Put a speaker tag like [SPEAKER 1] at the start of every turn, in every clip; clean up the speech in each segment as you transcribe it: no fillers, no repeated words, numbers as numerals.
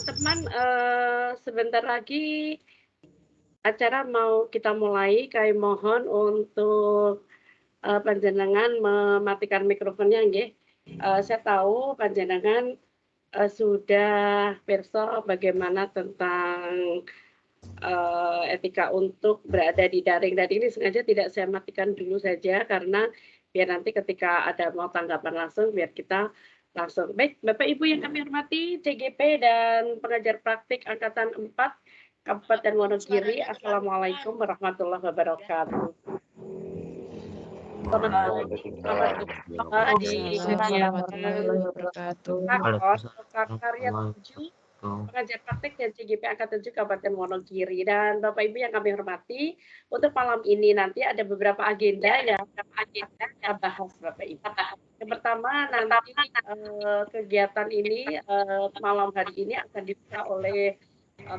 [SPEAKER 1] teman-teman, sebentar lagi acara mau kita mulai. Kami mohon untuk panjenengan mematikan mikrofonnya nggih. Saya tahu panjenengan sudah pirsa bagaimana tentang etika untuk berada di daring. Dan ini sengaja tidak saya matikan dulu saja karena biar nanti ketika ada mau tanggapan langsung biar kita langsung. Baik, Bapak Ibu yang kami hormati, CGP dan pengajar praktik Angkatan 4 Kabupaten Wonogiri, Assalamualaikum warahmatullahi wabarakatuh. Selamat berjumpa di kegiatan karya 7 pengajar praktik dan CGP Angkatan 7 Kabupaten Wonogiri. Dan Bapak Ibu yang kami hormati, untuk malam ini nanti ada beberapa agenda yang kita bahas Bapak Ibu. Yang pertama nanti kegiatan ini malam hari ini akan dibuka oleh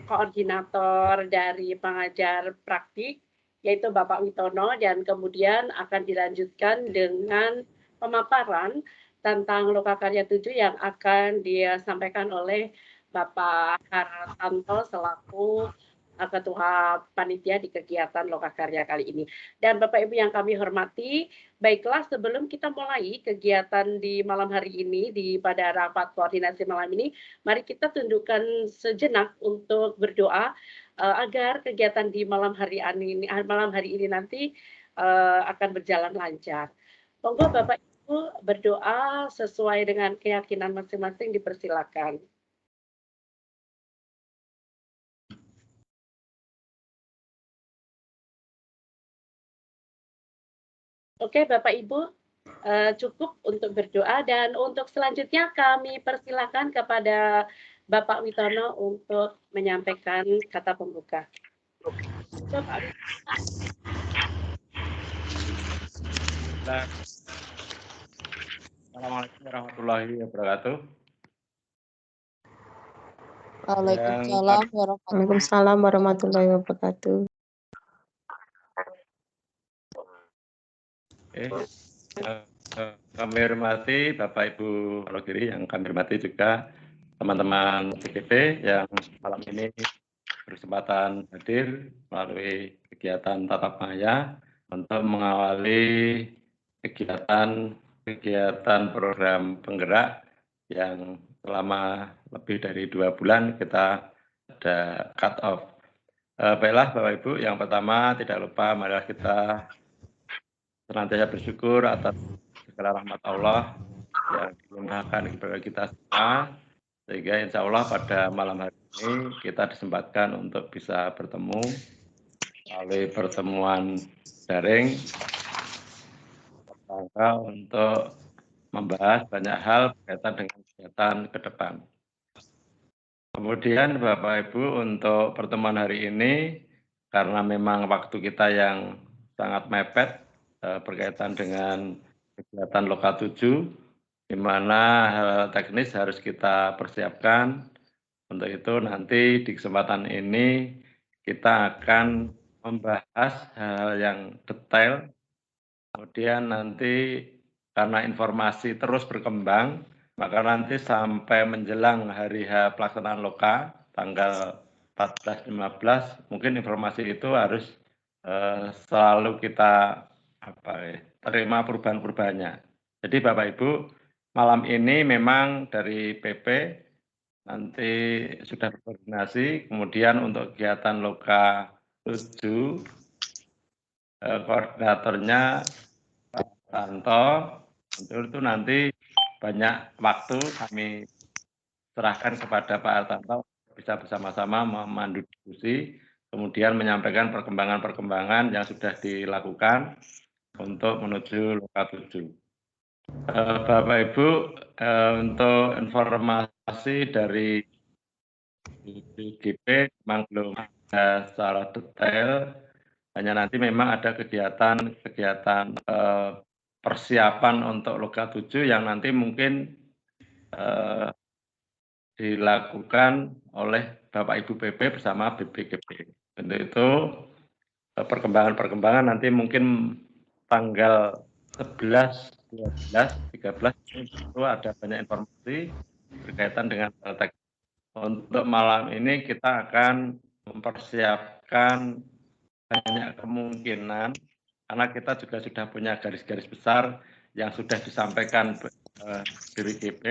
[SPEAKER 1] koordinator dari pengajar praktik yaitu Bapak Witono, dan kemudian akan dilanjutkan dengan pemaparan tentang Lokakarya 7 yang akan disampaikan oleh Bapak Hartanto selaku Ketua Panitia di kegiatan Lokakarya kali ini. Dan Bapak Ibu yang kami hormati, baiklah sebelum kita mulai kegiatan di malam hari ini, pada rapat koordinasi malam ini, mari kita tundukkan sejenak untuk berdoa agar kegiatan di malam hari ini nanti akan berjalan lancar. Monggo Bapak Ibu berdoa sesuai dengan keyakinan masing-masing, dipersilakan. Oke, Bapak Ibu, cukup untuk berdoa, dan untuk selanjutnya kami persilakan kepada Bapak Witono untuk menyampaikan kata pembuka. Bapak.
[SPEAKER 2] Assalamualaikum warahmatullahi wabarakatuh.
[SPEAKER 3] Waalaikumsalam warahmatullahi wabarakatuh.
[SPEAKER 2] Kami hormati Bapak Ibu Wonogiri, yang kami hormati juga teman-teman CGP yang malam ini berkesempatan hadir melalui kegiatan tatap maya untuk mengawali kegiatan program penggerak yang selama lebih dari 2 bulan kita ada cut off. Baiklah Bapak Ibu, yang pertama tidak lupa marilah kita senantiasa bersyukur atas segala rahmat Allah yang dilimpahkan kepada kita semua, sehingga insya Allah pada malam hari ini kita disempatkan untuk bisa bertemu melalui pertemuan daring untuk membahas banyak hal berkaitan dengan kegiatan ke depan. Kemudian Bapak Ibu, untuk pertemuan hari ini karena memang waktu kita yang sangat mepet berkaitan dengan kegiatan Loka 7, di mana hal teknis harus kita persiapkan. Untuk itu nanti di kesempatan ini kita akan membahas hal yang detail. Kemudian nanti karena informasi terus berkembang, maka nanti sampai menjelang hari H pelaksanaan Loka tanggal 14-15, mungkin informasi itu harus selalu kita terima perubahan-perubahannya. Jadi Bapak Ibu, malam ini memang dari PP nanti sudah berkoordinasi, kemudian untuk kegiatan Loka 7 koordinatornya Pak Tanto, itu nanti banyak waktu kami serahkan kepada Pak Tanto bisa bersama-sama memandu diskusi, kemudian menyampaikan perkembangan-perkembangan yang sudah dilakukan untuk menuju Loka 7. Bapak Ibu, untuk informasi dari GP memang belum ada secara detail, hanya nanti memang ada kegiatan persiapan untuk Loka 7 yang nanti mungkin dilakukan oleh Bapak Ibu PP bersama BPGP. Untuk itu perkembangan nanti mungkin tanggal 11, 12, 13 itu ada banyak informasi berkaitan dengan teknis. untuk malam ini kita akan mempersiapkan banyak kemungkinan, karena kita juga sudah punya garis-garis besar yang sudah disampaikan dari GP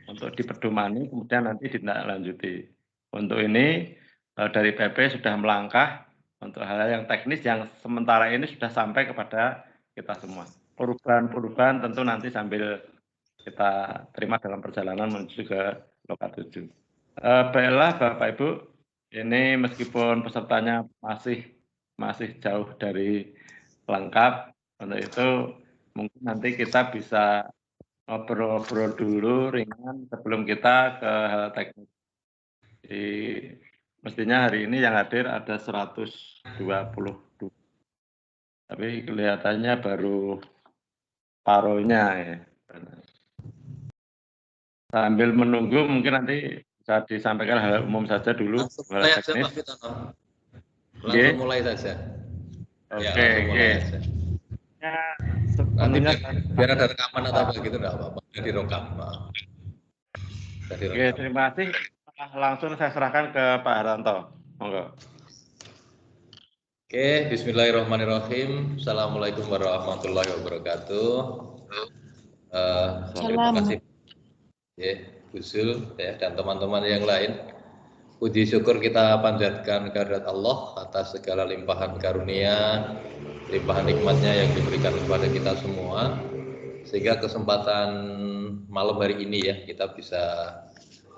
[SPEAKER 2] untuk dipedomani, kemudian nanti ditindaklanjuti. Untuk ini dari PP sudah melangkah untuk hal-hal yang teknis yang sementara ini sudah sampai kepada kita semua. Perubahan-perubahan tentu nanti sambil kita terima dalam perjalanan menuju ke Loka 7. Baiklah Bapak Ibu, ini meskipun pesertanya masih jauh dari lengkap, untuk itu mungkin nanti kita bisa ngobrol-ngobrol dulu ringan sebelum kita ke hal teknis. Jadi, mestinya hari ini yang hadir ada 122. Tapi kelihatannya baru paruhnya ya. Sambil menunggu mungkin nanti bisa disampaikan hal umum saja dulu.
[SPEAKER 4] Langsung mulai aja Pak Witono. Langsung mulai saja.
[SPEAKER 2] Oke.
[SPEAKER 4] Ya, nanti biar ada rekaman atau apa gitu enggak apa-apa. Jadi direkam.
[SPEAKER 2] Oke, terima kasih. Langsung saya serahkan ke Pak Haranto. Monggo.
[SPEAKER 4] Oke, bismillahirrahmanirrahim. Assalamualaikum warahmatullahi wabarakatuh. Terima kasih Bu Zul ya, dan teman-teman yang lain. Puji syukur kita panjatkan kehadirat Allah atas segala limpahan karunia, limpahan nikmatnya yang diberikan kepada kita semua, sehingga kesempatan malam hari ini ya kita bisa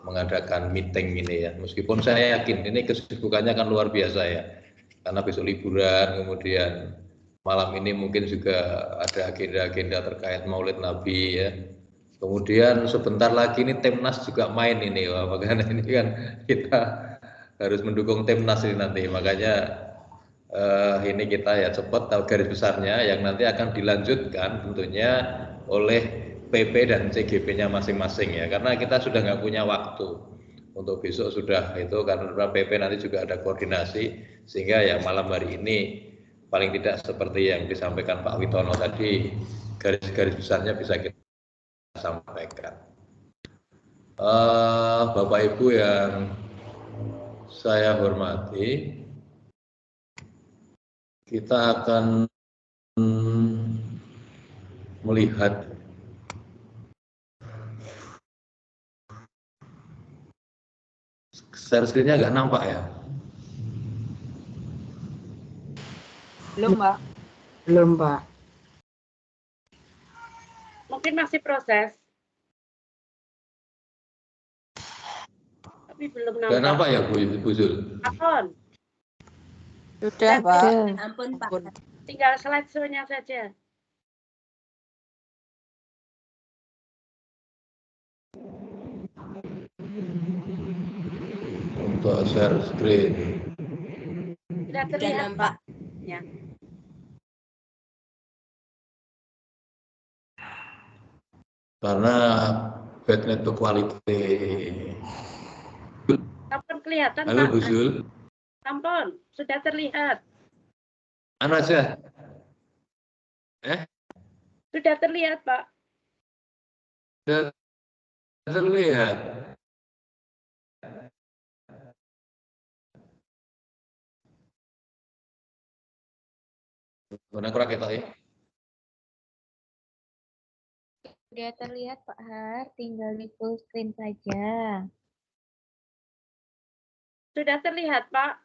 [SPEAKER 4] mengadakan meeting ini ya. Meskipun saya yakin ini kesibukannya kan luar biasa ya, karena besok liburan, kemudian malam ini mungkin juga ada agenda-agenda terkait Maulid Nabi ya. Kemudian sebentar lagi ini Timnas juga main ini, wah, makanya ini kan kita harus mendukung Timnas ini nanti, makanya ini kita ya cepat tahu garis besarnya yang nanti akan dilanjutkan tentunya oleh PP dan CGP-nya masing-masing ya, karena kita sudah nggak punya waktu untuk besok sudah itu, karena PP nanti juga ada koordinasi, sehingga ya malam hari ini paling tidak seperti yang disampaikan Pak Witono tadi, garis-garis besarnya bisa kita sampaikan. Bapak Ibu yang saya hormati, kita akan melihat share screen-nya nggak nampak ya?
[SPEAKER 3] Belum, Mbak. Belum, Mbak.
[SPEAKER 1] Mungkin masih proses. Tapi belum nampak.
[SPEAKER 4] Nggak nampak ya Bu Zul?
[SPEAKER 1] Apun.
[SPEAKER 3] Sudah, Pak.
[SPEAKER 1] Ampun, Pak. Tinggal slide-nya saja.
[SPEAKER 4] Untuk share screen.
[SPEAKER 1] Tidak terlihat, Pak. Ya.
[SPEAKER 4] Karena bad network quality.
[SPEAKER 1] Ampun kelihatan,
[SPEAKER 4] Halo
[SPEAKER 1] Pak.
[SPEAKER 4] Bu Zul.
[SPEAKER 1] Ampun, sudah terlihat.
[SPEAKER 4] Anu aja.
[SPEAKER 1] Sudah terlihat, Pak.
[SPEAKER 4] Sudah terlihat. Mana kurang kita ya?
[SPEAKER 5] Sudah terlihat Pak Har, tinggal di full screen saja.
[SPEAKER 1] Sudah terlihat, Pak.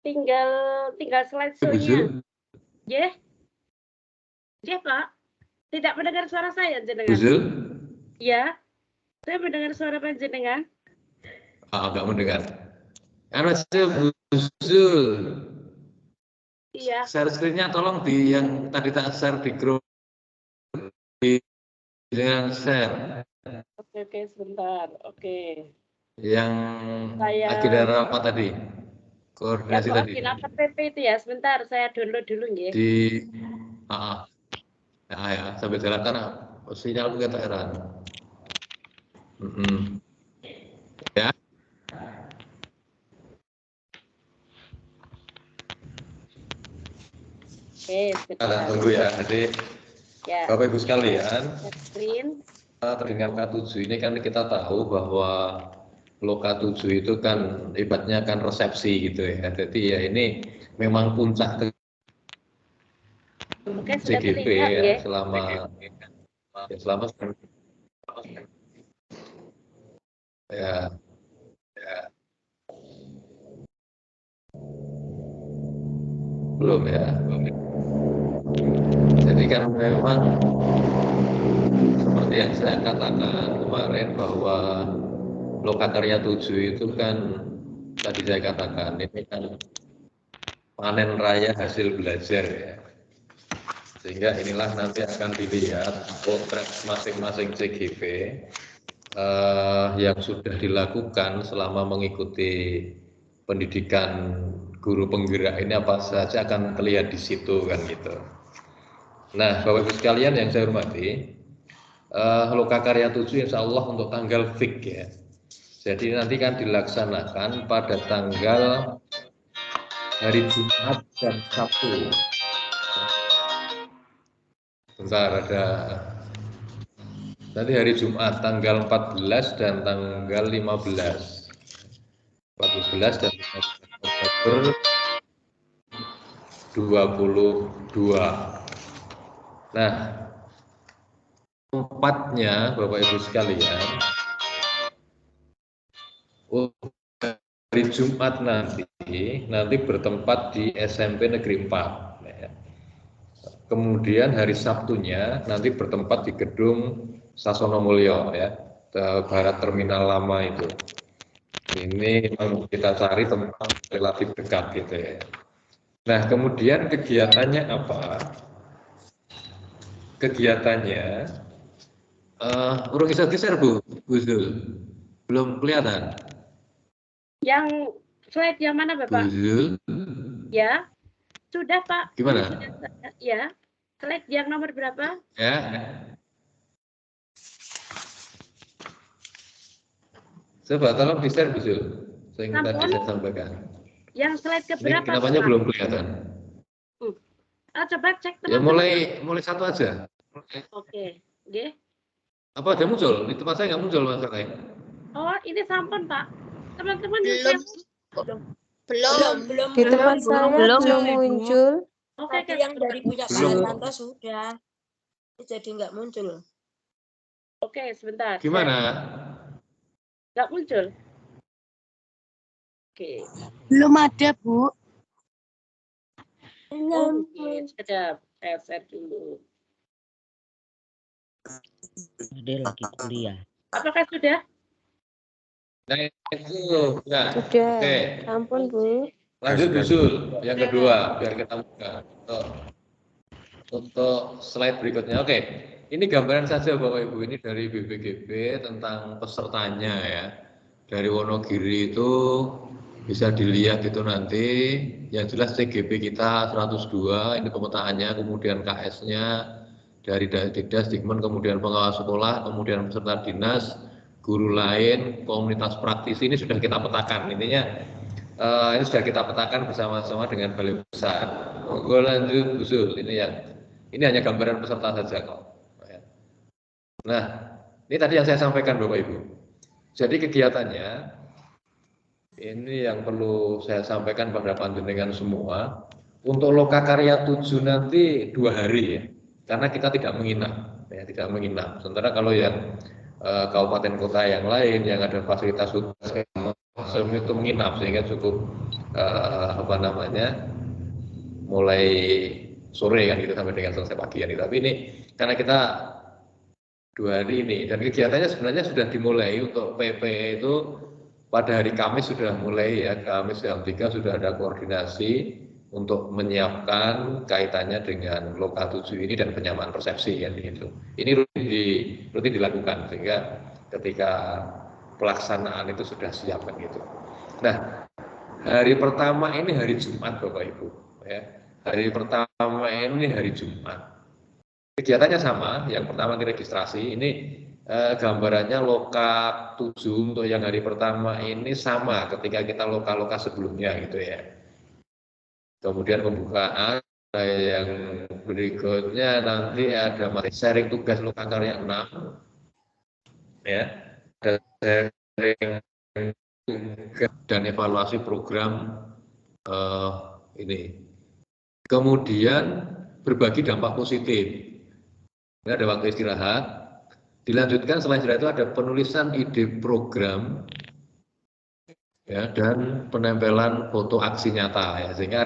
[SPEAKER 1] Tinggal slide-nya. Ya. Ya, Pak. Tidak mendengar suara saya, jenengan.
[SPEAKER 4] Buzul?
[SPEAKER 1] Ya. Saya mendengar suara panjenengan.
[SPEAKER 4] Enggak mendengar. Anu aja Buzul.
[SPEAKER 1] Iya.
[SPEAKER 4] Share screen-nya tolong di yang tadi tak share di grup. Dengan share.
[SPEAKER 1] Oke, sebentar. Oke.
[SPEAKER 4] Yang agenda apa tadi? Koordinasi tadi.
[SPEAKER 1] Koordinator PP itu ya. Sebentar, saya download dulu nggih.
[SPEAKER 4] Ya, sambil jalan karena sinyal kita heran. Ya.
[SPEAKER 1] Oke, sebentar.
[SPEAKER 4] Kita tunggu ya, adik.
[SPEAKER 1] Ya.
[SPEAKER 4] Bapak Ibu sekalian,
[SPEAKER 1] Screen.
[SPEAKER 4] dengan K7 ini kan kita tahu bahwa Loka 7 itu kan ibaratnya kan resepsi gitu ya. Jadi ya ini memang puncak
[SPEAKER 1] Oke, sudah
[SPEAKER 4] CGP
[SPEAKER 1] terlihat
[SPEAKER 4] ya
[SPEAKER 1] ya.
[SPEAKER 4] selama ya, belum ya. Jadi kan memang seperti yang saya katakan kemarin bahwa Lokakarya 7 itu kan tadi saya katakan ini kan panen raya hasil belajar ya. Sehingga inilah nanti akan dilihat potret masing-masing CGP yang sudah dilakukan selama mengikuti pendidikan guru penggerak ini apa saja akan terlihat di situ kan gitu. Nah, Bapak Ibu sekalian yang saya hormati, Lokakarya 7 insya Allah untuk tanggal fix ya. Jadi nanti kan dilaksanakan pada tanggal hari Jumat dan Sabtu. Bentar, ada nanti hari Jumat tanggal 14 dan tanggal 15. 14 dan 15 Oktober 22. Nah, tempatnya Bapak Ibu sekalian hari Jumat nanti bertempat di SMP Negeri 4 ya. Kemudian hari Sabtunya nanti bertempat di gedung Sasono Mulyo ya, barat terminal lama itu. Ini kita cari tempat relatif dekat gitu ya. Nah, kemudian kegiatannya apa? Kegiatannya urung bisa geser Bu Zul. Belum kelihatan.
[SPEAKER 1] Yang slide yang mana Bapak?
[SPEAKER 4] Bu Zul.
[SPEAKER 1] Ya, sudah Pak.
[SPEAKER 4] Gimana?
[SPEAKER 1] Sudah, ya, slide yang nomor berapa?
[SPEAKER 4] Ya. Coba tolong di-share Bu Zul. Saya ingin tadi saya sampaikan.
[SPEAKER 1] Yang slide ke berapa?
[SPEAKER 4] Ini kenapanya belum kelihatan?
[SPEAKER 1] Coba cek
[SPEAKER 4] Ya
[SPEAKER 1] teman-teman.
[SPEAKER 4] mulai satu aja.
[SPEAKER 1] Oke, okay.
[SPEAKER 4] Apa ada muncul? Di tempat saya nggak muncul masalahnya.
[SPEAKER 1] Oh, ini sampun Pak. Teman-teman
[SPEAKER 6] belum
[SPEAKER 3] Di tempat saya belum muncul.
[SPEAKER 1] Oke,
[SPEAKER 6] tadi yang dari punya Pak Tante sudah jadi nggak muncul.
[SPEAKER 1] Oke, sebentar.
[SPEAKER 4] Gimana?
[SPEAKER 1] Nggak muncul. Oke.
[SPEAKER 6] Belum ada Bu.
[SPEAKER 1] Oke, sedap. Saya share dulu.
[SPEAKER 7] Dia lagi kuliah.
[SPEAKER 1] Apakah sudah?
[SPEAKER 4] Nah, itu ya.
[SPEAKER 3] Sudah.
[SPEAKER 4] Oke.
[SPEAKER 3] Ampun Bu.
[SPEAKER 4] Lanjut usul yang kedua biar kita buka untuk slide berikutnya. Oke, ini gambaran saja Bapak Ibu, ini dari BPGB tentang pesertanya ya. Dari Wonogiri itu bisa dilihat itu nanti. Yang jelas CGP kita 102, ini pemetaannya, kemudian KS-nya dari Dikdas, Dikmen, kemudian pengawas sekolah, kemudian peserta dinas, guru lain, komunitas praktisi, ini sudah kita petakan. Intinya ini sudah kita petakan bersama-sama dengan Balai Besar. Gue lanjut usul, ini hanya gambaran peserta saja kok. Nah, ini tadi yang saya sampaikan Bapak Ibu. Jadi kegiatannya ini yang perlu saya sampaikan pada panjenengan semua. Untuk Lokakarya 7 nanti 2 hari ya, karena kita tidak menginap, ya tidak menginap. Sementara kalau yang kabupaten kota yang lain yang ada fasilitas itu menginap sehingga cukup mulai sore kan gitu sampai dengan selesai pagi kan. Tapi ini karena kita 2 hari ini dan kegiatannya sebenarnya sudah dimulai. Untuk PP itu pada hari Kamis sudah mulai ya, Kamis jam 3 sudah ada koordinasi untuk menyiapkan kaitannya dengan Loka 7 ini dan penyamaan persepsi kan gitu. Ini rutin dilakukan sehingga ketika pelaksanaan itu sudah siap kan gitu. Nah, hari pertama ini hari Jumat Bapak Ibu ya. Hari pertama ini hari Jumat. Kegiatannya sama, yang pertama registrasi, ini gambarannya Loka 7 untuk yang hari pertama ini sama ketika kita loka-loka sebelumnya gitu ya. Kemudian pembukaan yang berikutnya nanti ada sharing tugas Lokakarya 6 ya. Ada sharing dan evaluasi program ini. Kemudian berbagi dampak positif. Ini ada waktu istirahat. Dilanjutkan setelah istirahat itu ada penulisan ide program ya, dan penempelan foto aksi nyata ya, sehingga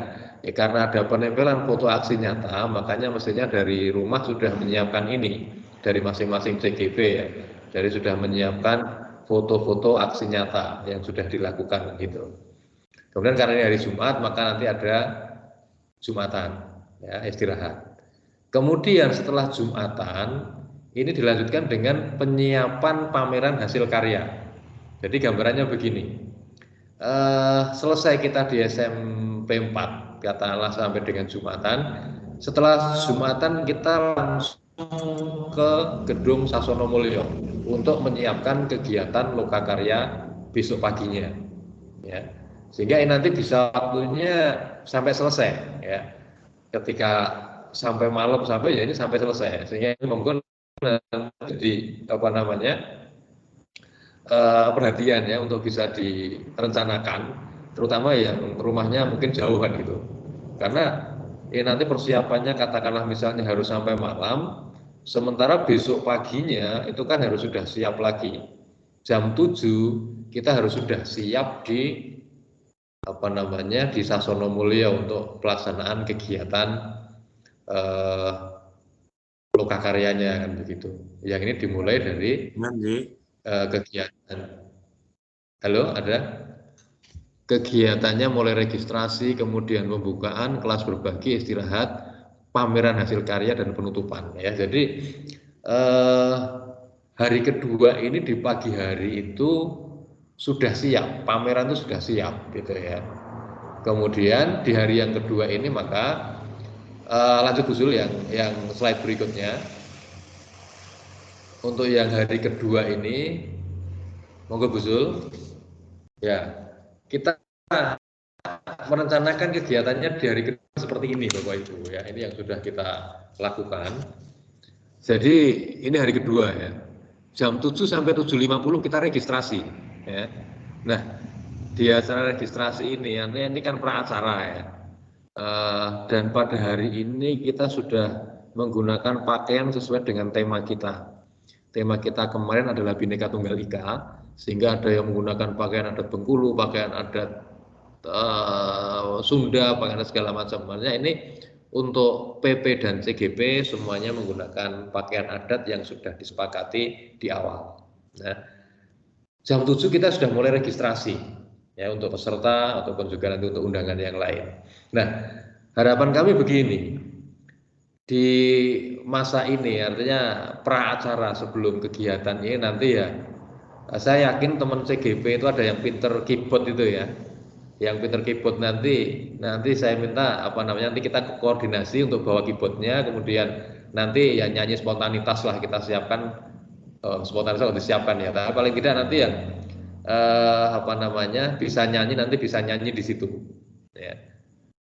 [SPEAKER 4] karena ada penempelan foto aksi nyata, makanya mestinya dari rumah sudah menyiapkan ini dari masing-masing CGP ya, jadi sudah menyiapkan foto-foto aksi nyata yang sudah dilakukan gitu. Kemudian karena ini hari Jumat, maka nanti ada Jumatan ya, istirahat. Kemudian setelah Jumatan ini dilanjutkan dengan penyiapan pameran hasil karya. Jadi gambarannya begini. Selesai kita di SMP 4 katakanlah sampai dengan Jumatan. Setelah Jumatan kita langsung ke Gedung Sasono Mulyo untuk menyiapkan kegiatan lokakarya besok paginya ya. Sehingga ini nanti bisa waktunya sampai selesai ya. Ketika sampai malam sampai ya ini sampai selesai, sehingga ini mungkin jadi perhatian ya untuk bisa direncanakan, terutama yang rumahnya mungkin jauhan gitu, karena ini nanti persiapannya katakanlah misalnya harus sampai malam, sementara besok paginya itu kan harus sudah siap lagi jam 7 kita harus sudah siap di di Sasono Mulyo untuk pelaksanaan kegiatan lokakaryanya kan begitu. Yang ini dimulai dari kegiatan. Halo, ada? Kegiatannya mulai registrasi, kemudian pembukaan, kelas berbagi, istirahat, pameran hasil karya dan penutupan ya. Jadi hari kedua ini di pagi hari itu sudah siap, pameran itu sudah siap gitu ya. Kemudian di hari yang kedua ini maka lanjut usul yang slide berikutnya. Untuk yang hari kedua ini monggo Busul. Ya, kita merencanakan kegiatannya di hari kedua seperti ini Bapak Ibu ya. Ini yang sudah kita lakukan. Jadi ini hari kedua ya. Jam 7 sampai 7.50 kita registrasi ya. Nah, di acara registrasi ini kan pra-acara ya. Dan pada hari ini kita sudah menggunakan pakaian sesuai dengan tema kita. Tema kita kemarin adalah Bhinneka Tunggal Ika, sehingga ada yang menggunakan pakaian adat Bengkulu, pakaian adat Sunda, pakaian adat segala macam. Makanya ini untuk PP dan CGP semuanya menggunakan pakaian adat yang sudah disepakati di awal. Nah, jam 7 kita sudah mulai registrasi ya untuk peserta ataupun juga nanti untuk undangan yang lain. Nah, harapan kami begini, di masa ini artinya pra-acara sebelum kegiatan ini nanti ya, saya yakin teman CGP itu ada yang pinter keyboard itu ya, yang pinter keyboard nanti saya minta nanti kita koordinasi untuk bawa keyboardnya, kemudian nanti ya nyanyi spontanitas lah kita siapkan, spontanitas harus disiapkan ya, tapi paling tidak nanti yang bisa nyanyi di situ ya.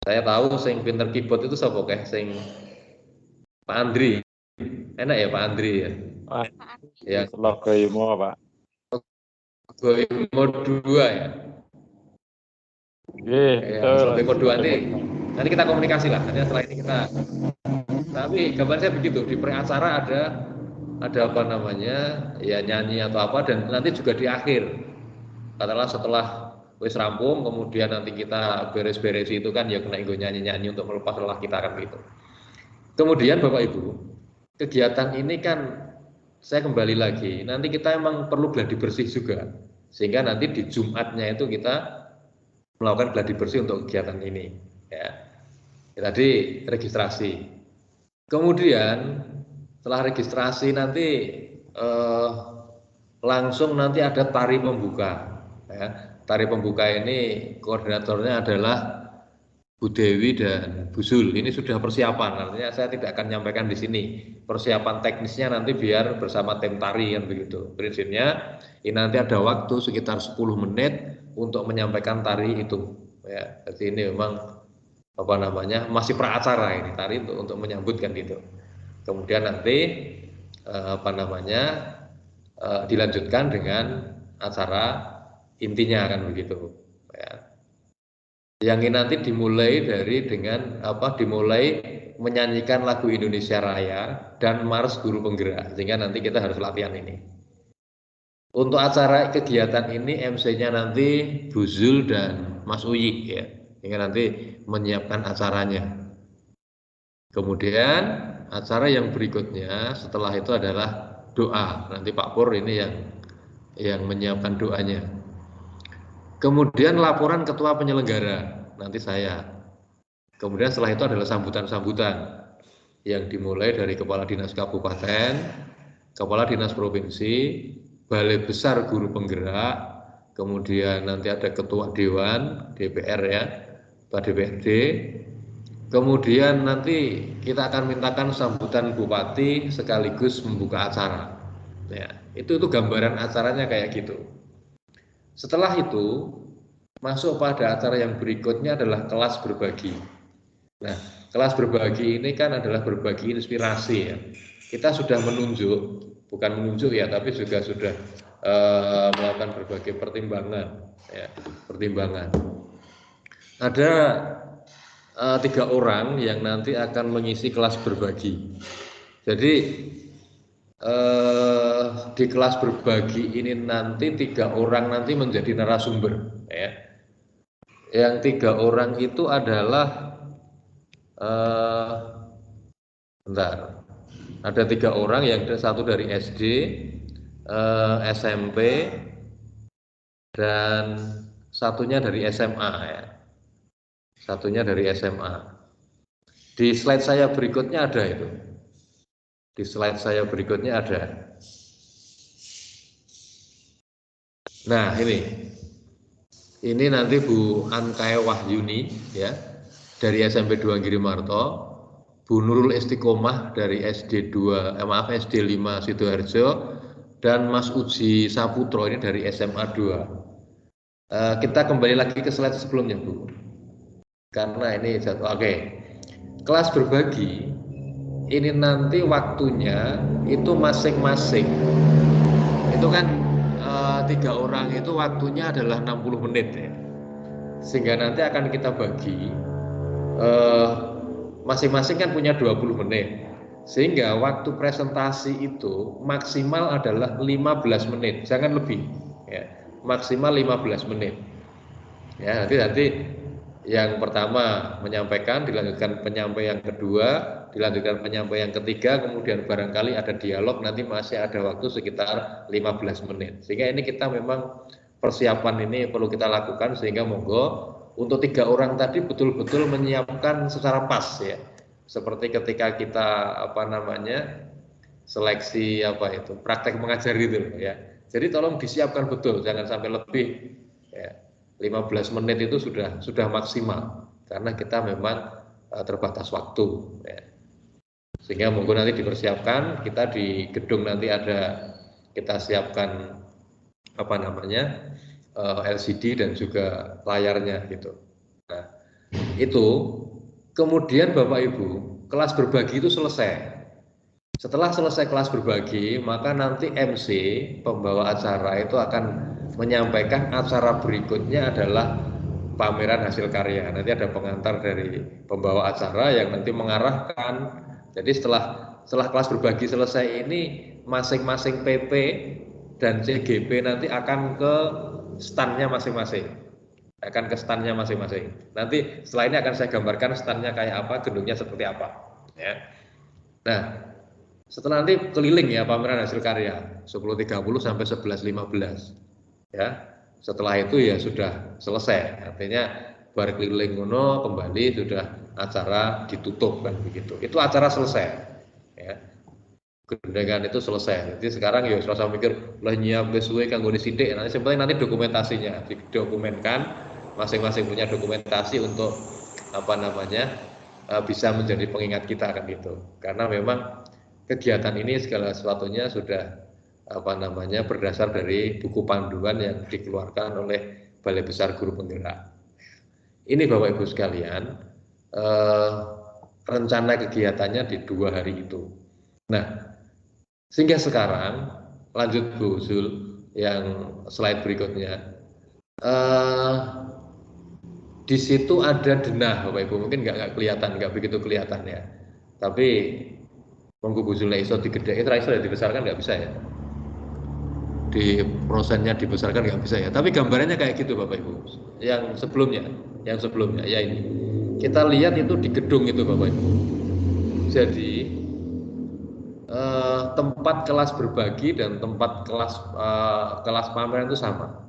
[SPEAKER 4] Saya tahu sing pinter keyboard itu siapa kayak sing Pak Andri, enak ya Pak Andri ya. Ya
[SPEAKER 2] Logoimo Pak.
[SPEAKER 4] Logoimo 2 ya. Logoimo 2 nanti kita komunikasi lah. Nanti setelah ini kita. Tapi gambar saya begitu, di pre-acara ada ya nyanyi atau apa, dan nanti juga di akhir. Katakanlah setelah wis rampung, kemudian nanti kita beres-beres itu kan ya kena nyanyi-nyanyi untuk melepas lelah kita kan gitu. Kemudian Bapak Ibu, kegiatan ini kan saya kembali lagi, nanti kita emang perlu gladi bersih juga, sehingga nanti di Jumatnya itu kita melakukan gladi bersih untuk kegiatan ini ya. Tadi registrasi, kemudian setelah registrasi nanti langsung nanti ada tari pembuka ya. Tari pembuka ini koordinatornya adalah Bu Dewi dan Bu Zul. Ini sudah persiapan, artinya saya tidak akan nyampaikan di sini. Persiapan teknisnya nanti biar bersama tim tari kan begitu. Prinsipnya ini nanti ada waktu sekitar 10 menit untuk menyampaikan tari itu. Ya, jadi ini memang masih pra-acara ini tari untuk menyambutkan itu. Kemudian nanti dilanjutkan dengan acara intinya kan begitu. Ya. Yang ini nanti dimulai dimulai menyanyikan lagu Indonesia Raya dan Mars Guru Penggerak, sehingga nanti kita harus latihan ini. Untuk acara kegiatan ini MC-nya nanti Bu Zul dan Mas Uyi ya, sehingga nanti menyiapkan acaranya. Kemudian acara yang berikutnya setelah itu adalah doa. Nanti Pak Pur ini yang menyiapkan doanya. Kemudian laporan ketua penyelenggara, nanti saya. Kemudian setelah itu adalah sambutan-sambutan yang dimulai dari Kepala Dinas Kabupaten, Kepala Dinas Provinsi, Balai Besar Guru Penggerak, kemudian nanti ada Ketua Dewan, DPR ya, Pak DPRD, kemudian nanti kita akan mintakan sambutan Bupati sekaligus membuka acara. Ya, itu gambaran acaranya kayak gitu. Setelah itu, masuk pada acara yang berikutnya adalah kelas berbagi. Nah, kelas berbagi ini kan adalah berbagi inspirasi ya. Kita sudah bukan menunjuk ya, tapi juga sudah melakukan berbagai pertimbangan. Ya, pertimbangan. Ada 3 orang yang nanti akan mengisi kelas berbagi. Jadi di kelas berbagi ini nanti 3 orang nanti menjadi narasumber ya. Yang 3 orang itu adalah ada 3 orang, yang satu dari SD, SMP, dan satunya dari SMA ya. Satunya dari SMA. Di slide saya berikutnya ada itu. Di slide saya berikutnya ada. Nah ini nanti Bu Ankai Wahyuni ya, dari SMP 2 Girimarto, Bu Nurul Istiqomah dari SD 5 Sidoarjo, dan Mas Uji Saputro ini dari SMA 2. Kita kembali lagi ke slide sebelumnya Bu, karena ini oke. Kelas berbagi ini nanti waktunya itu masing-masing itu kan 3 orang itu waktunya adalah 60 menit ya, sehingga nanti akan kita bagi masing-masing kan punya 20 menit, sehingga waktu presentasi itu maksimal adalah 15 menit, jangan lebih ya, maksimal 15 menit ya. Nanti yang pertama menyampaikan, dilanjutkan penyampaian kedua, dilanjutkan penyampaian ketiga, kemudian barangkali ada dialog, nanti masih ada waktu sekitar 15 menit. Sehingga ini kita memang persiapan ini perlu kita lakukan, sehingga monggo untuk 3 orang tadi betul-betul menyiapkan secara pas ya. Seperti ketika kita seleksi praktek mengajar gitu ya. Jadi tolong disiapkan betul, jangan sampai lebih ya. 15 menit itu sudah maksimal, karena kita memang terbatas waktu ya. Sehingga monggo nanti dipersiapkan, kita di gedung nanti kita siapkan LCD dan juga layarnya gitu. Nah itu kemudian Bapak Ibu, kelas berbagi itu selesai. Setelah selesai kelas berbagi, maka nanti MC pembawa acara itu akan menyampaikan acara berikutnya adalah pameran hasil karya. Nanti ada pengantar dari pembawa acara yang nanti mengarahkan. Jadi setelah kelas berbagi selesai ini, masing-masing PP dan CGP nanti akan ke standnya masing-masing. Nanti setelah ini akan saya gambarkan standnya kayak apa, gedungnya seperti apa. Ya. Nah, setelah nanti keliling ya pameran hasil karya 10.30 sampai 11.15. Ya, setelah itu ya sudah selesai, artinya bar keliling ngono kembali sudah acara ditutup kan begitu. Itu acara selesai ya. Gendengan itu selesai. Jadi sekarang ya selasa mikir lah nyiap wis suwe kanggo sidik, nanti dokumentasinya didokumenkan, masing-masing punya dokumentasi untuk bisa menjadi pengingat kita kan gitu. Karena memang kegiatan ini segala sesuatunya sudah berdasar dari buku panduan yang dikeluarkan oleh Balai Besar Guru Penggerak. Ini Bapak Ibu sekalian, rencana kegiatannya di 2 hari itu. Nah, sehingga sekarang lanjut Bu Zul yang slide berikutnya. Di situ ada denah Bapak Ibu, mungkin nggak kelihatan, nggak begitu kelihatan ya. Tapi monggo bujulnya iso digedhe, iso dibesarkan nggak bisa ya. Di prosennya dibesarkan nggak bisa ya. Tapi gambarannya kayak gitu Bapak Ibu. Yang sebelumnya ya ini. Kita lihat itu di gedung itu Bapak Ibu. Jadi tempat kelas berbagi dan tempat kelas pameran itu sama.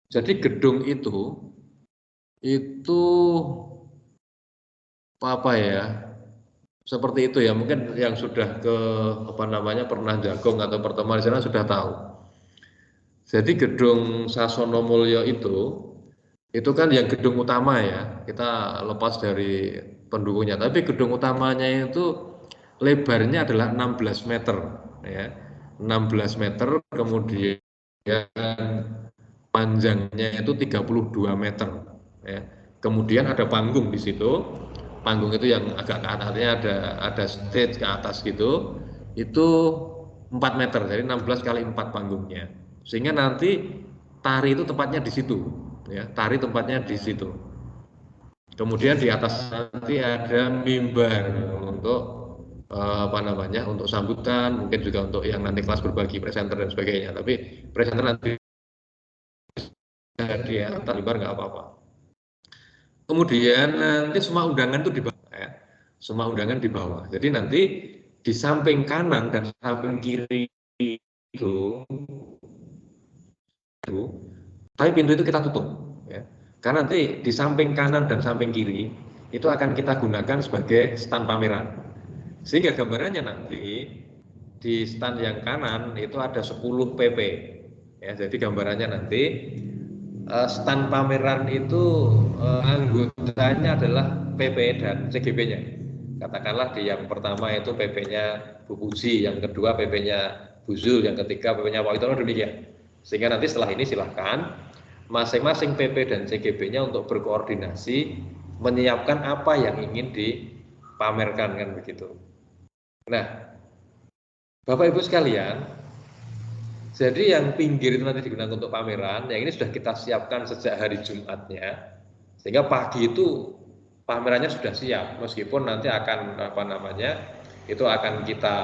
[SPEAKER 4] Jadi gedung itu apa ya, seperti itu ya, mungkin yang sudah pernah jagung atau pertemuan di sana sudah tahu. Jadi gedung Sasono Mulyo itu kan yang gedung utama ya, kita lepas dari pendukungnya, tapi gedung utamanya itu lebarnya adalah 16 meter ya, 16 meter, kemudian panjangnya itu 32 meter ya. Kemudian ada panggung di situ. Panggung itu yang agak ke atasnya ada stage ke atas gitu. Itu 4 meter, jadi 16 kali 4 panggungnya. Sehingga nanti tari itu tempatnya di situ ya. Tari tempatnya di situ. Kemudian di atas nanti ada mimbar untuk untuk sambutan, mungkin juga untuk yang nanti kelas berbagi, presenter dan sebagainya. Tapi presenter nanti dia terlibat nggak apa-apa. Kemudian nanti semua undangan itu di bawah ya. Semua undangan di bawah. Jadi nanti di samping kanan dan samping kiri itu tapi pintu itu kita tutup ya. Karena nanti di samping kanan dan samping kiri itu akan kita gunakan sebagai stand pameran. Sehingga gambarannya nanti di stand yang kanan itu ada 10 PP ya. Jadi gambarannya nanti stand pameran itu anggotanya adalah PP dan CGP-nya. Katakanlah di yang pertama itu PP-nya Bu Puji, yang kedua PP-nya Bu Zul, yang ketiga PP-nya Pak Witono, demikian. Sehingga nanti setelah ini silahkan masing-masing PP dan CGP-nya untuk berkoordinasi menyiapkan apa yang ingin dipamerkan kan begitu. Nah, Bapak Ibu sekalian, jadi yang pinggir itu nanti digunakan untuk pameran, yang ini sudah kita siapkan sejak hari Jumatnya, sehingga pagi itu pamerannya sudah siap, meskipun nanti akan itu akan kita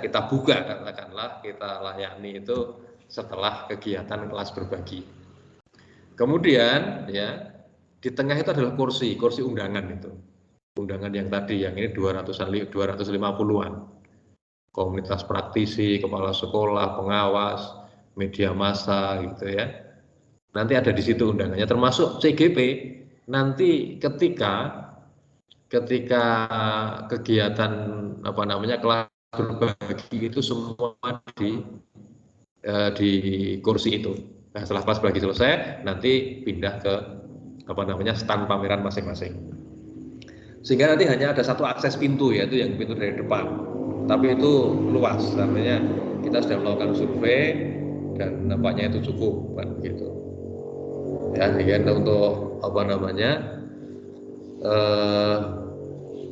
[SPEAKER 4] kita buka, katakanlah kita layani itu setelah kegiatan kelas berbagi. Kemudian ya di tengah itu adalah kursi undangan itu, undangan yang tadi, yang ini 250-an. Komunitas praktisi, kepala sekolah, pengawas, media massa gitu ya. Nanti ada di situ undangannya, termasuk CGP. Nanti ketika kegiatan kelas berbagi itu semua di kursi itu. Nah, setelah kelas berbagi selesai, nanti pindah ke stand pameran masing-masing. Sehingga nanti hanya ada satu akses pintu, yaitu yang pintu dari depan. Tapi itu luas, artinya kita sudah melakukan survei dan nampaknya itu cukup kan gitu. Ya, jadi untuk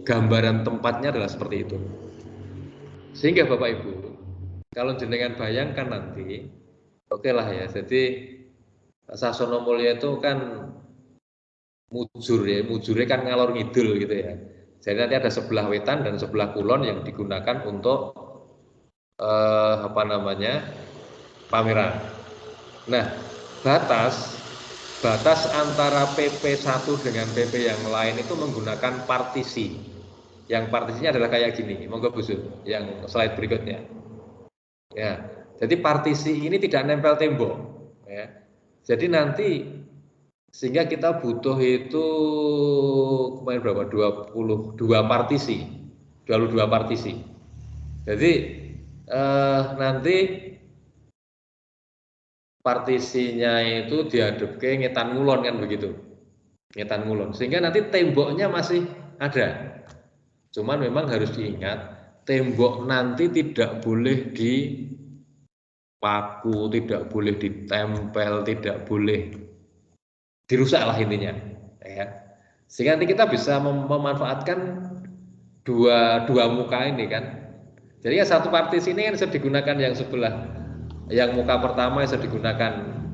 [SPEAKER 4] gambaran tempatnya adalah seperti itu. Sehingga Bapak Ibu, kalau jenengan bayangkan nanti, oke lah ya. Jadi Sasono Mulyo itu kan mujurnya kan ngalor ngidul gitu ya. Jadi nanti ada sebelah wetan dan sebelah kulon yang digunakan untuk pameran. Nah, batas antara PP 1 dengan PP yang lain itu menggunakan partisi. Yang partisinya adalah kayak gini. Monggo Bu Zul, yang slide berikutnya. Ya, jadi partisi ini tidak nempel tembok. Ya. Jadi nanti sehingga kita butuh itu kemarin berapa? 22 partisi. Jadi nanti partisinya itu diadep ke Ngetan Ngulon kan begitu. Ngetan Ngulon. Sehingga nanti temboknya masih ada. Cuman memang harus diingat, tembok nanti tidak boleh dipaku, tidak boleh ditempel, tidak boleh dirusak lah intinya ya. Sehingga nanti kita bisa memanfaatkan dua muka ini kan. Jadi yang satu partisi ini kan bisa digunakan yang sebelah, yang muka pertama bisa digunakan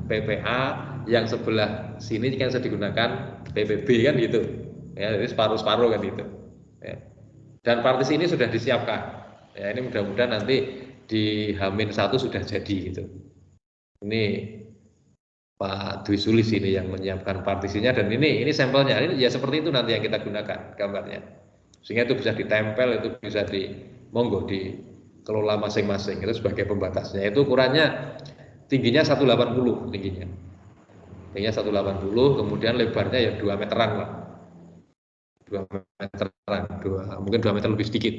[SPEAKER 4] PPA, yang sebelah sini kan bisa digunakan PPB kan gitu. Ya, jadi separuh-separuh kan gitu. Ya. Dan partisi ini sudah disiapkan. Ya, ini mudah-mudahan nanti di H-1 sudah jadi gitu. Ini Pak Dwi Sulis ini yang menyiapkan partisinya, dan ini sampelnya. Ini ya seperti itu nanti yang kita gunakan gambarnya. Sehingga itu bisa ditempel, itu bisa monggo dikelola masing-masing itu sebagai pembatasnya. Itu ukurannya tingginya 180 tingginya. Tingginya 180, kemudian lebarnya ya 2 meteran lah. 2 meteran, mungkin 2 meter lebih sedikit.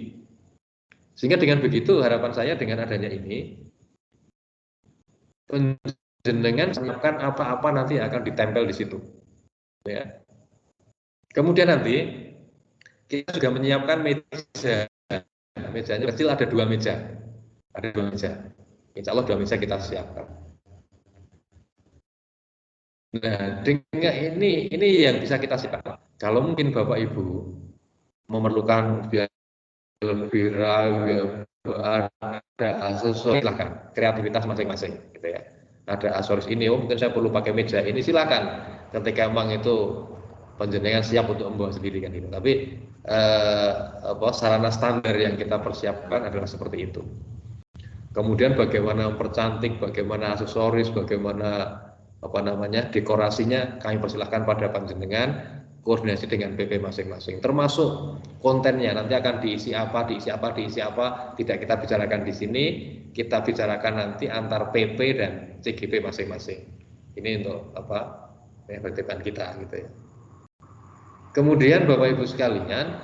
[SPEAKER 4] Sehingga dengan begitu harapan saya dengan adanya ini jenengan siapkan apa-apa nanti akan ditempel di situ. Ya. Kemudian nanti kita juga menyiapkan meja. Mejanya kecil, ada 2 meja. Ada 2 meja. Insya Allah 2 meja kita siapkan. Nah, dengan ini yang bisa kita siapkan. Kalau mungkin Bapak Ibu memerlukan lebih ada aksesoris, silakan. Kreativitas masing-masing, gitu ya. Ada aksesoris ini, mungkin saya perlu pakai meja ini, silakan. Ketika memang itu penjenengan siap untuk membawa sendiri kan gitu. Tapi sarana standar yang kita persiapkan adalah seperti itu. Kemudian bagaimana mempercantik, bagaimana aksesoris, bagaimana dekorasinya, kami persilahkan pada panjenengan koordinasi dengan PP masing-masing. Termasuk kontennya nanti akan diisi apa, tidak kita bicarakan di sini, kita bicarakan nanti antar PP dan CGP masing-masing. Ini untuk pertimbangan kita gitu ya. Kemudian Bapak Ibu sekalian,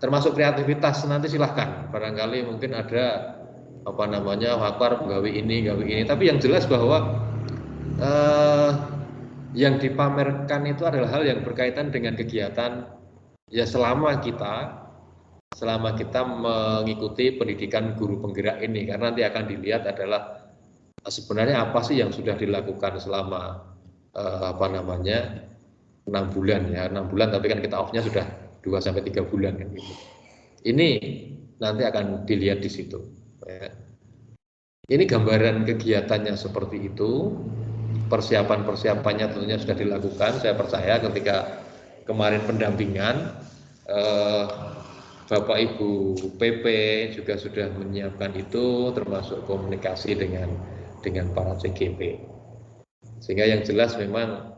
[SPEAKER 4] termasuk kreativitas nanti silahkan. Barangkali mungkin ada faktor gawe ini, tapi yang jelas bahwa yang dipamerkan itu adalah hal yang berkaitan dengan kegiatan ya selama kita mengikuti pendidikan guru penggerak ini, karena nanti akan dilihat adalah sebenarnya apa sih yang sudah dilakukan selama 6 bulan ya, 6 bulan, tapi kan kita off-nya sudah 2-3 bulan kan gitu. Ini nanti akan dilihat di situ. Ya. Ini gambaran kegiatannya seperti itu. Persiapan-persiapannya tentunya sudah dilakukan. Saya percaya ketika kemarin pendampingan, Bapak Ibu PP juga sudah menyiapkan itu, termasuk komunikasi dengan para CGP. Sehingga yang jelas memang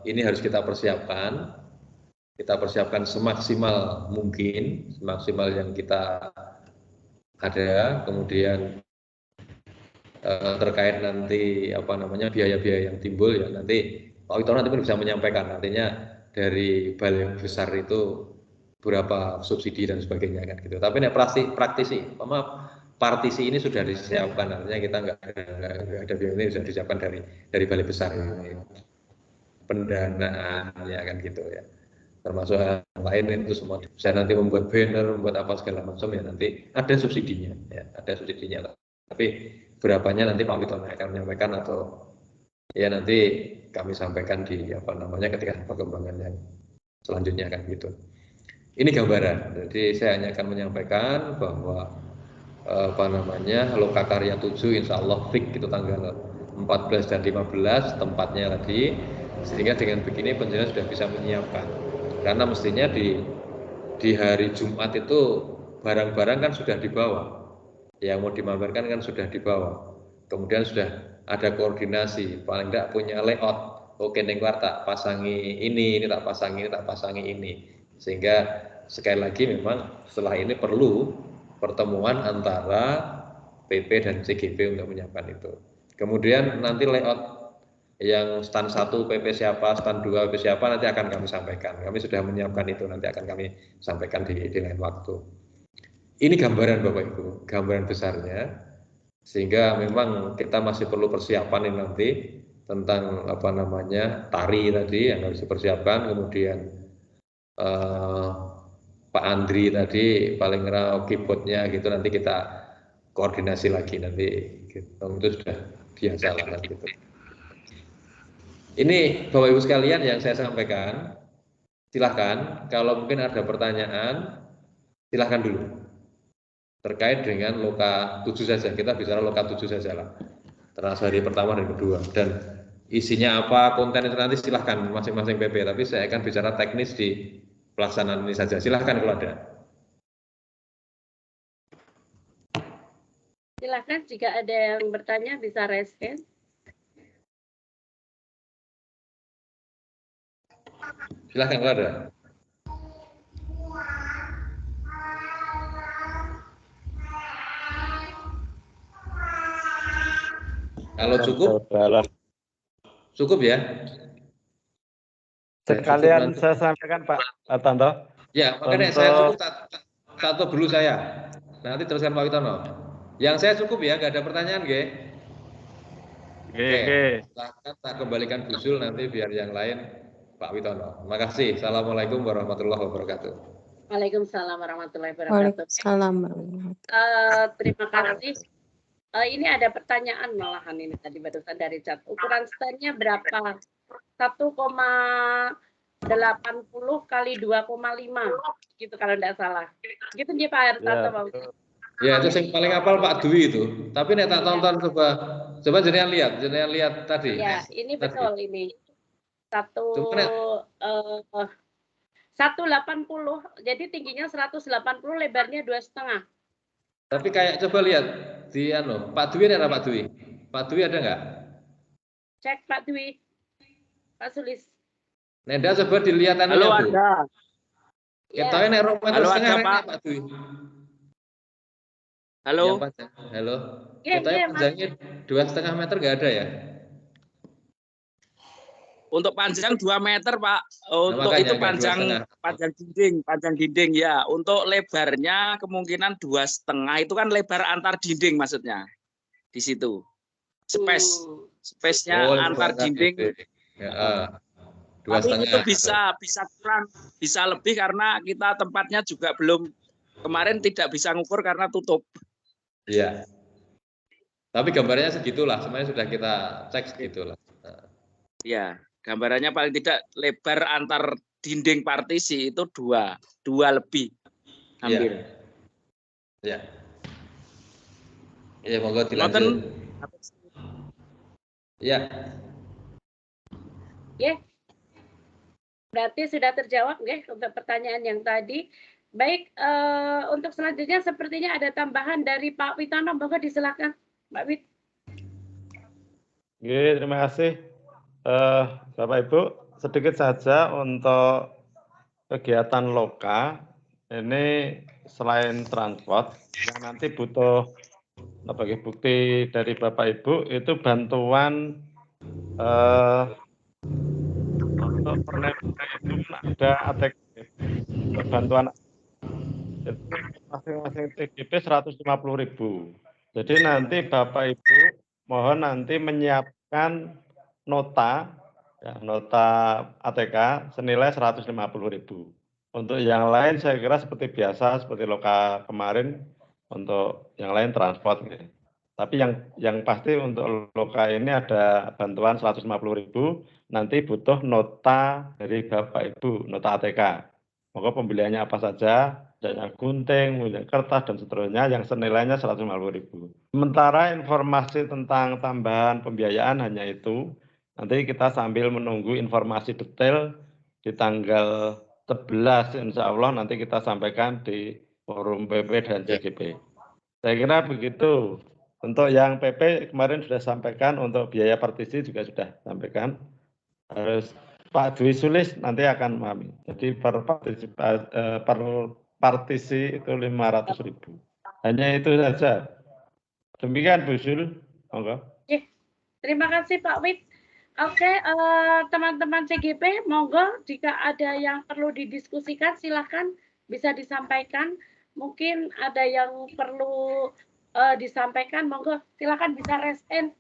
[SPEAKER 4] ini harus kita persiapkan semaksimal mungkin, semaksimal yang kita ada. Kemudian terkait nanti biaya-biaya yang timbul ya nanti Pak Wito nanti pun bisa menyampaikan, artinya dari balai besar itu berapa subsidi dan sebagainya kan gitu. Tapi partisi ini sudah disiapkan, artinya kita nggak ada biaya, ini sudah disiapkan dari balai besar ini. Pendanaannya kan gitu ya, termasuk yang lain itu semua bisa nanti membuat banner, membuat apa segala macam ya, nanti ada subsidinya ya, tapi berapanya nanti Pak Wito akan menyampaikan, atau ya nanti kami sampaikan di ketika perkembangan yang selanjutnya kan gitu. Ini gambaran, jadi saya hanya akan menyampaikan bahwa Lokakarya 7 insya Allah fix itu tanggal 14 dan 15 tempatnya tadi, sehingga dengan begini penjelasan sudah bisa menyiapkan, karena mestinya di hari Jumat itu barang-barang kan sudah dibawa, yang mau dimamerkan kan sudah dibawa, kemudian sudah ada koordinasi, paling tidak punya layout, oke ning tak pasangi ini tak pasangi ini, sehingga sekali lagi memang setelah ini perlu pertemuan antara PP dan CGP untuk menyiapkan itu. Kemudian nanti layout yang stand 1 PP siapa, stand 2 PP siapa nanti akan kami sampaikan. Kami sudah menyiapkan itu, nanti akan kami sampaikan di lain waktu. Ini gambaran Bapak Ibu, gambaran besarnya, sehingga memang kita masih perlu persiapan ini nanti tentang tari tadi yang harus dipersiapkan. Kemudian Pak Andri tadi paling ngerau keyboardnya gitu, nanti kita koordinasi lagi nanti gitu. Itu sudah biasa lah gitu. Ini Bapak Ibu sekalian yang saya sampaikan. Silahkan kalau mungkin ada pertanyaan, silahkan dulu. terkait dengan loka 7 saja. Kita bicara loka 7 saja lah. Terasa hari pertama dan kedua. Dan isinya apa, konten itu nanti silahkan masing-masing PP. Tapi saya akan bicara teknis di pelaksanaan ini saja. Silahkan kalau ada.
[SPEAKER 1] Silahkan jika ada yang bertanya bisa raise hand.
[SPEAKER 4] Silahkan kalau ada. Kalau cukup ya.
[SPEAKER 2] Sekalian saya sampaikan Pak Tanto.
[SPEAKER 4] Ya, makanya saya cukup satu dulu saya. Nanti teruskan Pak Witono. Yang saya cukup ya, nggak ada pertanyaan, Ge. Oke. Silahkan tak kembalikan Bu Zul nanti biar yang lain Pak Witono. Terima kasih. Assalamualaikum warahmatullahi wabarakatuh.
[SPEAKER 1] Waalaikumsalam warahmatullahi wabarakatuh.
[SPEAKER 3] Waalaikumsalam warahmatullahi wabarakatuh.
[SPEAKER 1] Terima kasih. Ini ada pertanyaan malahan ini tadi barusan dari chat. Ukuran stand-nya berapa? 1,80 kali 2,5 gitu kalau tidak salah. Gitu dia Pak Hartanto.
[SPEAKER 4] Ya itu yang paling hafal Pak Dwi itu. Tapi nek tak tonton coba jenengan lihat tadi.
[SPEAKER 1] Ya, ini betul ini. 180. Jadi tingginya 180, lebarnya 2,5.
[SPEAKER 4] Tapi kayak coba lihat di Pak Dwi ada Pak Dwi. Pak Dwi ada nggak?
[SPEAKER 1] Cek Pak Dwi. Pak Sulis.
[SPEAKER 4] Nenda coba dilihat
[SPEAKER 8] Halo Bu. Ada.
[SPEAKER 4] Kita ini meter setengah Pak Dwi.
[SPEAKER 8] Halo.
[SPEAKER 4] Halo. Kita panjangnya 2,5 meter nggak ada ya?
[SPEAKER 8] Untuk panjang 2 meter Pak. Untuk itu panjang dinding ya. Untuk lebarnya kemungkinan 2,5 itu kan lebar antar dinding maksudnya di situ. Space-nya antar dinding. Ya, tapi itu bisa kurang, bisa lebih karena kita tempatnya juga belum kemarin tidak bisa ngukur karena tutup.
[SPEAKER 4] Iya. Tapi gambarnya segitulah, semuanya sudah kita cek segitulah.
[SPEAKER 8] Iya, gambarannya paling tidak lebar antar dinding partisi itu 2 lebih hampir.
[SPEAKER 4] Iya. Iya, monggo dilanjut. Iya.
[SPEAKER 1] Ya. Berarti sudah terjawab nggih untuk pertanyaan yang tadi. Baik, untuk selanjutnya sepertinya ada tambahan dari Pak Witono, monggo disilakan, Pak Wit.
[SPEAKER 2] Oke, terima kasih. Bapak Ibu, sedikit saja untuk kegiatan loka ini selain transport yang nanti butuh sebagai bukti dari Bapak Ibu itu bantuan untuk pernebukan itu ada ATK bantuan masing-masing TGP 150.000. Jadi nanti Bapak Ibu mohon nanti menyiapkan nota ATK senilai 150.000. Untuk yang lain saya kira seperti biasa seperti loka kemarin, untuk yang lain transport. Tapi yang pasti untuk loka ini ada bantuan 150.000, nanti butuh nota dari Bapak Ibu, nota ATK. Maka pembeliannya apa saja, adanya gunting, kertas, dan seterusnya yang senilainya 150.000. Sementara informasi tentang tambahan pembiayaan hanya itu, nanti kita sambil menunggu informasi detail di tanggal 11, insya Allah nanti kita sampaikan di forum PP dan CGP. Saya kira begitu. Untuk yang PP kemarin sudah sampaikan, untuk biaya partisi juga sudah sampaikan. Harus Pak Dwi Sulis nanti akan memahami. Jadi per partisi itu 500.000. Hanya itu saja. Demikian Bu Zul. Monggo.
[SPEAKER 1] Terima kasih Pak Wit. Oke, teman-teman CGP, monggo jika ada yang perlu didiskusikan silakan bisa disampaikan. Mungkin ada yang perlu disampaikan, monggo silakan bisa raise hand.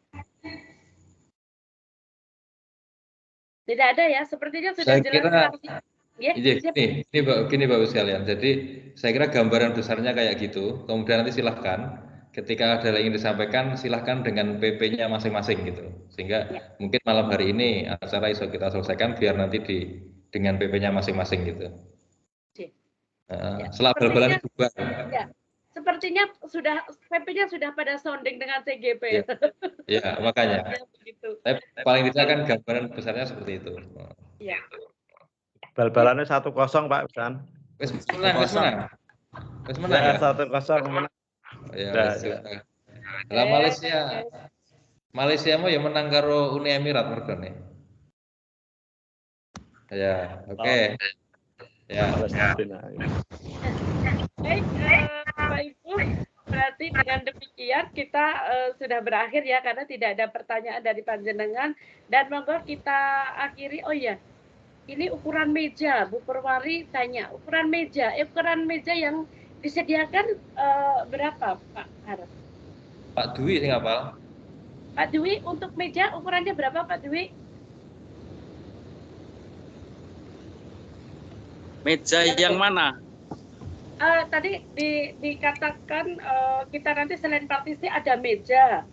[SPEAKER 1] Tidak ada ya, sepertinya sudah
[SPEAKER 4] saya
[SPEAKER 1] jelas.
[SPEAKER 4] Gini Bapak sekalian, jadi saya kira gambaran besarnya kayak gitu, kemudian nanti silahkan ketika ada yang ingin disampaikan silahkan dengan PP-nya masing-masing gitu, sehingga mungkin malam hari ini acara iso kita selesaikan biar nanti dengan PP-nya masing-masing gitu. Setelah bal-balan juga.
[SPEAKER 1] sepertinya sudah PP-nya sudah pada sounding dengan CGP.
[SPEAKER 4] Ya, makanya.
[SPEAKER 1] Ya, begitu.
[SPEAKER 4] Tapi paling tidak kan gambaran besarnya seperti itu.
[SPEAKER 1] Iya.
[SPEAKER 2] Bal-balannya 1-0 Pak San.
[SPEAKER 4] Wis menang. Wis menang
[SPEAKER 2] Ya,
[SPEAKER 4] ya.
[SPEAKER 2] 1-0 menang.
[SPEAKER 4] Ya,
[SPEAKER 2] Ya,
[SPEAKER 4] wis.
[SPEAKER 2] ya.
[SPEAKER 4] Lah Malaysia mau ya menang karo Uni Emirat mergane. Ya, oke. Ya.
[SPEAKER 2] Palestina.
[SPEAKER 1] Baik, Bapak Ibu, berarti dengan demikian kita sudah berakhir ya karena tidak ada pertanyaan dari panjenengan dan monggo kita akhiri. Oh ya, ini ukuran meja. Bu Purwari tanya, ukuran meja yang disediakan berapa, Pak Harus?
[SPEAKER 4] Pak Dwi sing hafal.
[SPEAKER 1] Pak Dwi, untuk meja ukurannya berapa, Pak Dwi?
[SPEAKER 8] Meja yang mana?
[SPEAKER 1] Tadi dikatakan kita nanti selain partisi ada meja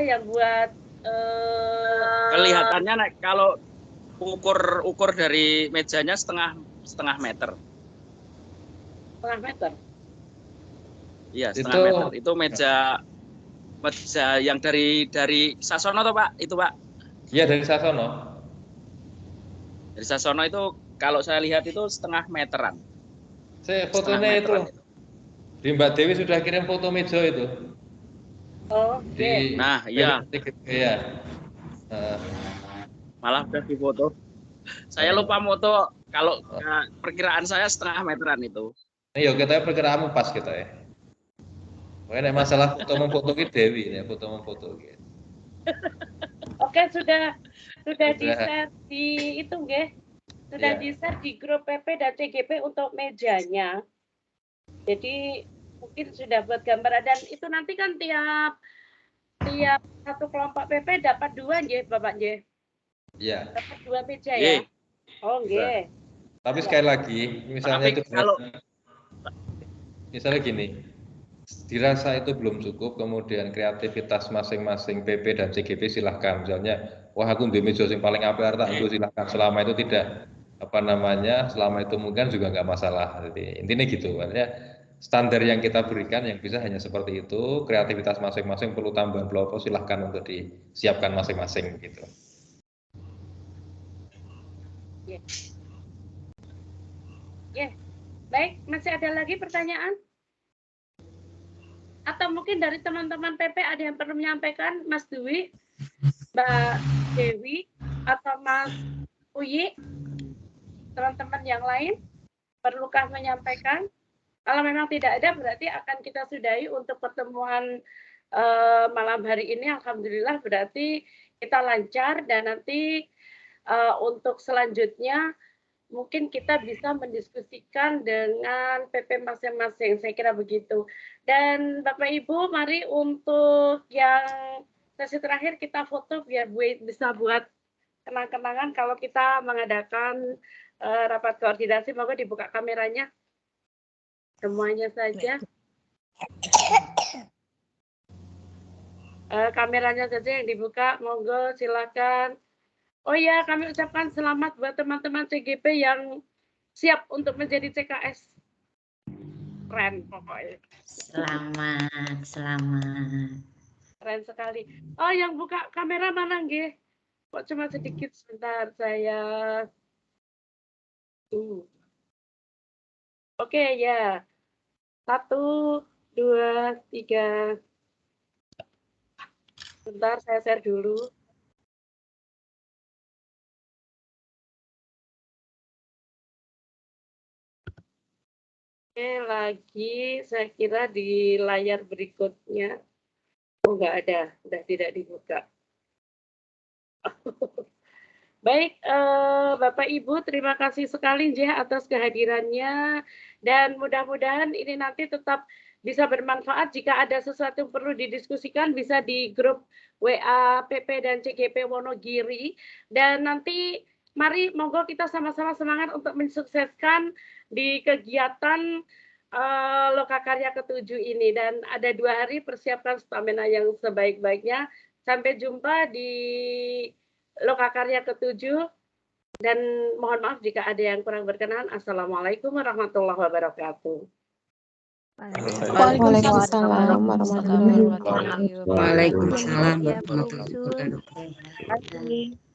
[SPEAKER 1] yang buat
[SPEAKER 8] kelihatannya kalau ukur dari mejanya setengah meter.
[SPEAKER 1] Setengah meter.
[SPEAKER 8] Iya, setengah meter. Itu meja yang dari Sasono toh Pak? Itu Pak?
[SPEAKER 4] Iya, dari Sasono.
[SPEAKER 8] Dari Sasono itu kalau saya lihat itu setengah meteran.
[SPEAKER 4] Saya fotonya itu. Di Mbak Dewi sudah kirim foto meja itu.
[SPEAKER 1] Oh, oke.
[SPEAKER 8] Nah, iya.
[SPEAKER 4] Iya.
[SPEAKER 8] Malah udah difoto. Saya lupa foto. Kalau perkiraan saya setengah meteran itu.
[SPEAKER 4] Iya, kita perkiraanmu pas kita ya. Makanya masalah foto memfoto ki Dewi ya, foto memfoto gitu.
[SPEAKER 1] Oke, sudah di-share di itu nggih. Sudah di-share di grup PP dan CGP untuk mejanya. Jadi mungkin sudah buat gambaran dan itu nanti kan tiap satu kelompok PP dapat 2 nggih, Bapak nggih.
[SPEAKER 4] Iya.
[SPEAKER 1] Dapat 2 meja ya. Oh, nggih.
[SPEAKER 4] Tapi sekali lagi, misalnya itu
[SPEAKER 8] kalau
[SPEAKER 4] misalnya gini, dirasa itu belum cukup, kemudian kreativitas masing-masing PP dan CGP silahkan. Misalnya, wah aku di meja yang paling apik tak nggo silahkan. Selama itu tidak selama itu mungkin juga nggak masalah. Jadi intinya gitu, artinya standar yang kita berikan yang bisa hanya seperti itu. Kreativitas masing-masing perlu tambahan pelopor silahkan untuk disiapkan masing-masing gitu.
[SPEAKER 1] Baik, masih ada lagi pertanyaan? Atau mungkin dari teman-teman PP ada yang perlu menyampaikan, Mas Dwi, Mbak Dewi, atau Mas Uyi, teman-teman yang lain, perlukah menyampaikan? Kalau memang tidak ada, berarti akan kita sudahi untuk pertemuan malam hari ini. Alhamdulillah berarti kita lancar dan nanti untuk selanjutnya mungkin kita bisa mendiskusikan dengan PP masing-masing, saya kira begitu. Dan Bapak Ibu, mari untuk yang sesi terakhir kita foto biar bisa buat kenang-kenangan kalau kita mengadakan rapat koordinasi. Monggo dibuka kameranya, semuanya saja. Kameranya saja yang dibuka, monggo silakan. Oh ya, kami ucapkan selamat buat teman-teman CGP yang siap untuk menjadi CKS. Keren pokoknya.
[SPEAKER 7] Selamat.
[SPEAKER 1] Keren sekali. Oh, yang buka kamera mana nggih? Kok cuma sedikit sebentar saya. Oke ya. 1, 2, 3. Sebentar saya share dulu. Oke, lagi saya kira di layar berikutnya. Oh, nggak ada, sudah tidak dibuka. Baik, Bapak Ibu, terima kasih sekali atas kehadirannya dan mudah-mudahan ini nanti tetap bisa bermanfaat. Jika ada sesuatu yang perlu didiskusikan bisa di grup WA PP dan CGP Wonogiri dan nanti mari monggo kita sama-sama semangat untuk mensukseskan di kegiatan Lokakarya ke-7 ini dan ada 2 hari persiapkan stamina yang sebaik-baiknya. Sampai jumpa di Lokakarya ke-7 dan mohon maaf jika ada yang kurang berkenan. Assalamualaikum warahmatullahi wabarakatuh.
[SPEAKER 3] Waalaikumsalam warahmatullahi wabarakatuh.
[SPEAKER 7] Waalaikumsalam
[SPEAKER 5] Ya,
[SPEAKER 7] warahmatullahi
[SPEAKER 5] Bu
[SPEAKER 7] wabarakatuh.
[SPEAKER 5] Usul.